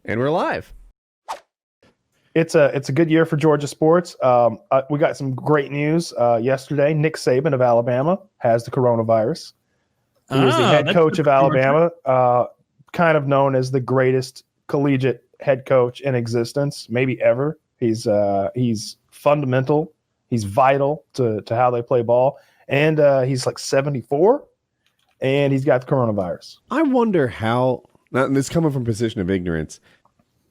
And we're live. It's a good year for Georgia sports. We got some great news yesterday. Nick Saban of Alabama has the coronavirus. He is the head coach of Alabama, kind of known as the greatest collegiate head coach in existence, maybe ever. He's fundamental. He's vital to how they play ball. And he's like 74, and he's got the coronavirus. I wonder how, now this coming from a position of ignorance,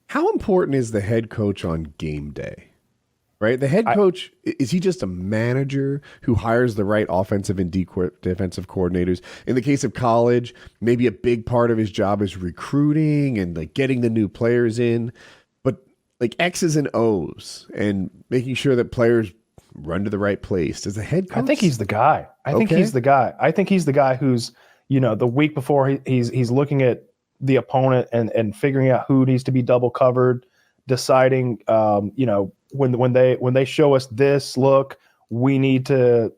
how important is the head coach on game day? Right? The head coach, is he just a manager who hires the right offensive and defensive coordinators? In the case of college, maybe a big part of his job is recruiting and like getting the new players in. But like X's and O's and making sure that players run to the right place. Does the head coach? I think he's the guy. I think he's the guy who's, the week before he's looking at the opponent and figuring out who needs to be double covered, deciding, when they show us this look, we need to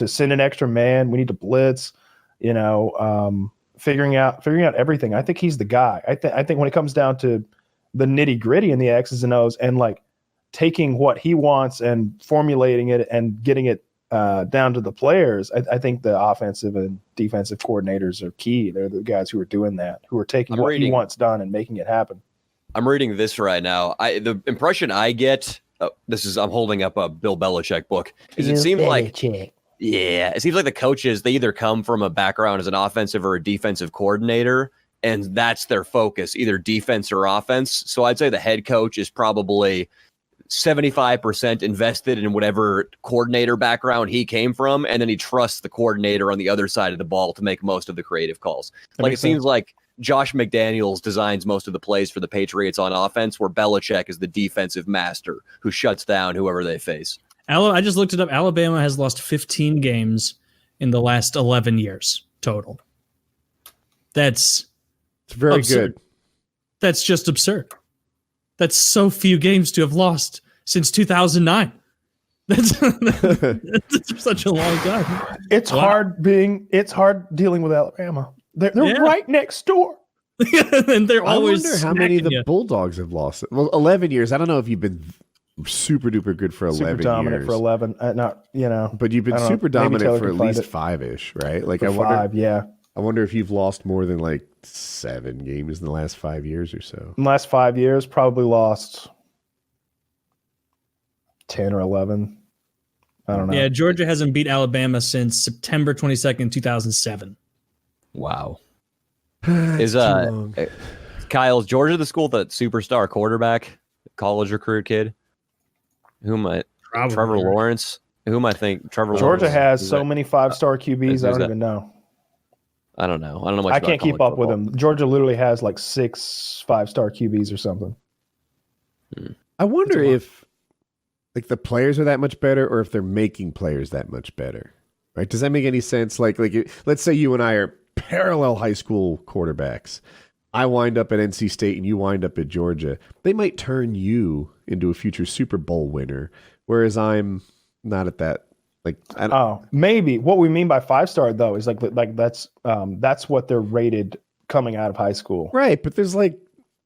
send an extra man. We need to blitz, figuring out everything. I think he's the guy. I think when it comes down to the nitty gritty and the X's and O's and like taking what he wants and formulating it and getting it down to the players, I think the offensive and defensive coordinators are key. They're the guys who are doing that, who are taking what he wants done and making it happen. I'm reading this right now. The impression I get, I'm holding up a Bill Belichick book, is it seems like the coaches, they either come from a background as an offensive or a defensive coordinator, and that's their focus, either defense or offense. So I'd say the head coach is probably 75% invested in whatever coordinator background he came from, and then he trusts the coordinator on the other side of the ball to make most of the creative calls. Like it seems like Josh McDaniels designs most of the plays for the Patriots on offense, where Belichick is the defensive master who shuts down whoever they face. I just looked it up. Alabama has lost 15 games in the last 11 years total. It's very absurd. Good. That's just absurd. That's so few games to have lost since 2009. That's such a long time. It's hard dealing with Alabama. They're right next door. And they're always. I wonder how many of the Bulldogs have lost it. Well, 11 years. I don't know if you've been super duper good for 11 super dominant years. For 11. But you've been super dominant for at least 5-ish, right? Like for I wonder if you've lost more than like 7 games in the last 5 years or so. In the last 5 years, probably lost 10 or 11. I don't know. Yeah, Georgia hasn't beat Alabama since September 22nd, 2007. Wow. Is Kyle, Georgia the school that superstar quarterback, college recruit kid? Trevor Lawrence? Georgia has so many 5-star QBs, I don't even know. I don't know. I don't know much. I can't keep up with them. Georgia literally has like 6 5-star QBs or something. I wonder if like the players are that much better, or if they're making players that much better. Right? Does that make any sense? Like let's say you and I are parallel high school quarterbacks. I wind up at NC State and you wind up at Georgia. They might turn you into a future Super Bowl winner, whereas I'm not at that. Maybe what we mean by 5-star though is like that's what they're rated coming out of high school, right? But there's I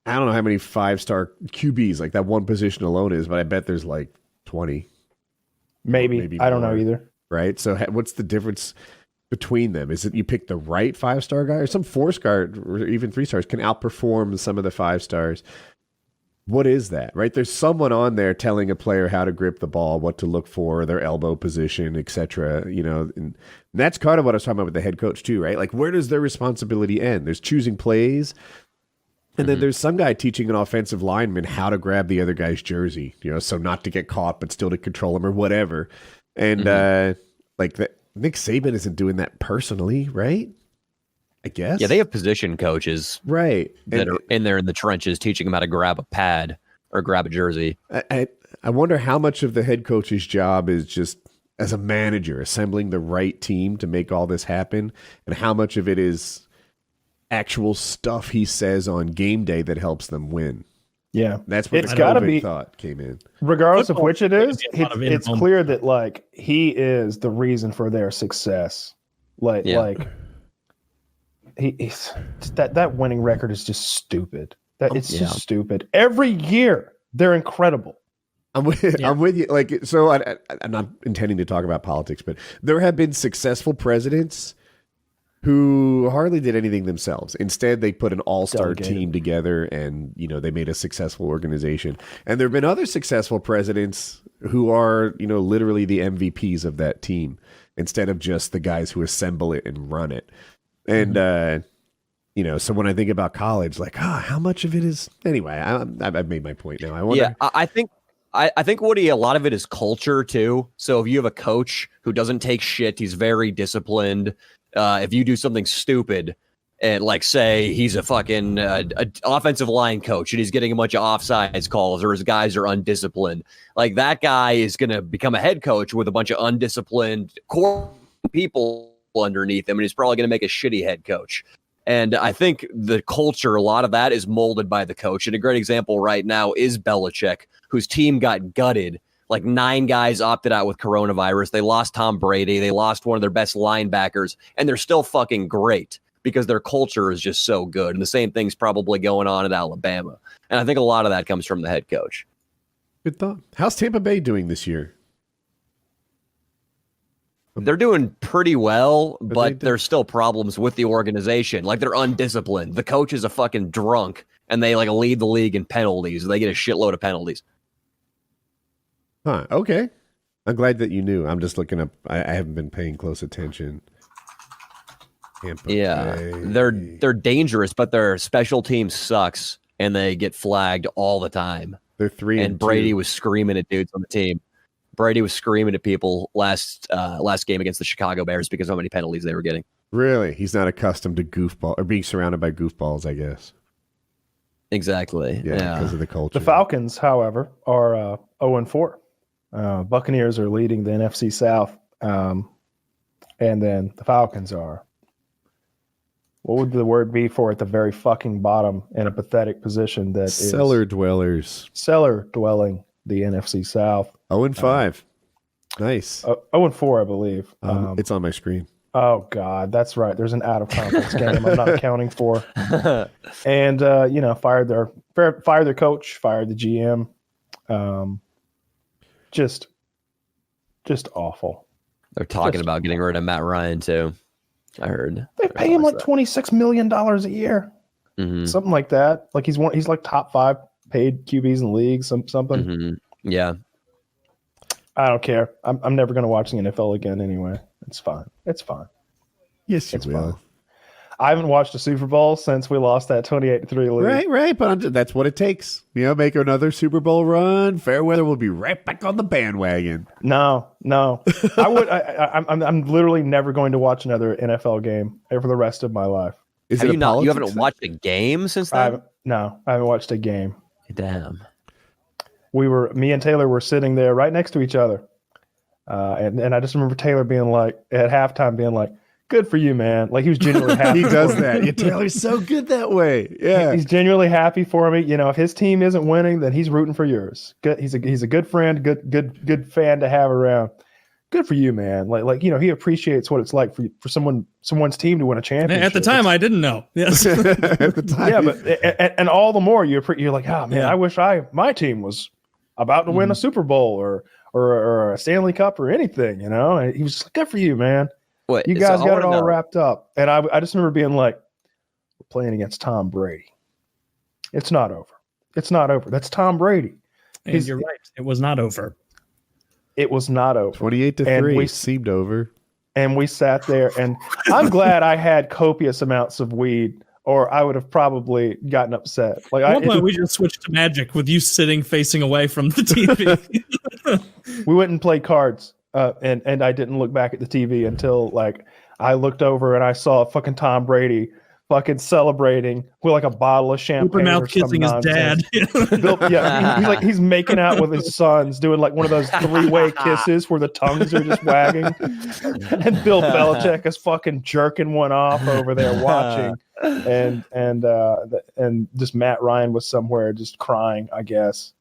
don't know how many 5-star QBs like that one position alone is, but I bet there's like 20. Maybe I don't know either. Right? So what's the difference between them? Is it you pick the right 5-star guy, or some 4-star or even 3-stars can outperform some of the 5-stars? What is that, right? There's someone on there telling a player how to grip the ball, what to look for, their elbow position, etc. And that's kind of what I was talking about with the head coach too, right? Like, where does their responsibility end? There's choosing plays, and then there's some guy teaching an offensive lineman how to grab the other guy's jersey, so not to get caught, but still to control him or whatever. And Nick Saban isn't doing that personally, right? I guess. Yeah, they have position coaches, right, that are in there in the trenches teaching them how to grab a pad or grab a jersey. I wonder how much of the head coach's job is just as a manager assembling the right team to make all this happen, and how much of it is actual stuff he says on game day that helps them win. Yeah, that's what it's got to be. Thought came in. Regardless of which it is, it's clear that like he is the reason for their success. He's that winning record is just stupid. It's just stupid. Every year they're incredible. I'm with you. Like, so I'm not intending to talk about politics, but there have been successful presidents who hardly did anything themselves. Instead, they put an all-star team together and, they made a successful organization. And there have been other successful presidents who are, literally the MVPs of that team instead of just the guys who assemble it and run it. And, so when I think about college, like, how much of it is... Anyway, I've made my point now. I wonder... Yeah, I think, Woody, a lot of it is culture, too. So if you have a coach who doesn't take shit, he's very disciplined. If you do something stupid, and like say he's a fucking offensive line coach and he's getting a bunch of offsides calls or his guys are undisciplined, like that guy is going to become a head coach with a bunch of undisciplined core people underneath him, and he's probably going to make a shitty head coach. And I think the culture, a lot of that is molded by the coach. And a great example right now is Belichick, whose team got gutted. Like 9 guys opted out with coronavirus. They lost Tom Brady. They lost one of their best linebackers, and they're still fucking great because their culture is just so good. And the same thing's probably going on at Alabama. And I think a lot of that comes from the head coach. Good thought. How's Tampa Bay doing this year? They're doing pretty well, but there's still problems with the organization. Like, they're undisciplined. The coach is a fucking drunk, and they like lead the league in penalties. They get a shitload of penalties. Huh. Okay. I'm glad that you knew. I'm just looking up. I haven't been paying close attention. Tampa Bay. They're dangerous, but their special team sucks, and they get flagged all the time. They're 3-2. And Brady was screaming at dudes on the team. Brady was screaming at people last game against the Chicago Bears because of how many penalties they were getting. Really? He's not accustomed to goofball or being surrounded by goofballs, I guess. Exactly. Yeah. Because of the culture. The Falcons, however, are 0-4. Buccaneers are leading the NFC South. And then the Falcons are, what would the word be for at the very fucking bottom in a pathetic position that cellar is dwellers. Cellar dwelling the NFC South. 0-5. Nice. 0-4, I believe. It's on my screen. Oh, God. That's right. There's an out-of-conference game I'm not accounting for. And, fired their coach, fired the GM. Just awful. They're talking about getting rid of Matt Ryan, too. I heard. They pay him like $26 million a year. Mm-hmm. Something like that. Like he's like top 5 paid QBs in the league, something. Mm-hmm. Yeah. I don't care. I'm never going to watch the NFL again anyway. It's fine. Yes, you will. Fine. I haven't watched a Super Bowl since we lost that 28-3 lead. Right. But that's what it takes. Make another Super Bowl run. Fairweather will be right back on the bandwagon. No. I would. I'm literally never going to watch another NFL game for the rest of my life. You haven't watched a game since then? I haven't watched a game. Damn. Me and Taylor were sitting there right next to each other. And I just remember Taylor being like, at halftime being like, good for you, man. Like he was genuinely happy. He does that. Yeah, Taylor's so good that way. Yeah. He's genuinely happy for me. If his team isn't winning, then he's rooting for yours. Good. He's a good friend, good fan to have around. Good for you, man. Like he appreciates what it's like for someone's team to win a championship. At the time, I didn't know. Yes. At the time. Yeah, but and all the more you're like, oh man, I wish my team was about to win a Super Bowl or a Stanley Cup or anything, And he was just like, good for you, man. What, you guys got it all wrapped up. And I just remember being like, we're playing against Tom Brady. It's not over. That's Tom Brady. And you're right. It was not over. It was not over. 28-3 seemed over. And we sat there, and I'm glad I had copious amounts of weed, or I would have probably gotten upset. Like at one point, we just switched to Magic with you sitting facing away from the TV. We went and played cards. And I didn't look back at the TV until like I looked over and I saw fucking Tom Brady fucking celebrating with like a bottle of champagne. Open mouth kissing his dad. He's making out with his sons, doing like one of those 3-way kisses where the tongues are just wagging. And Bill Belichick is fucking jerking one off over there watching. And just Matt Ryan was somewhere just crying, I guess.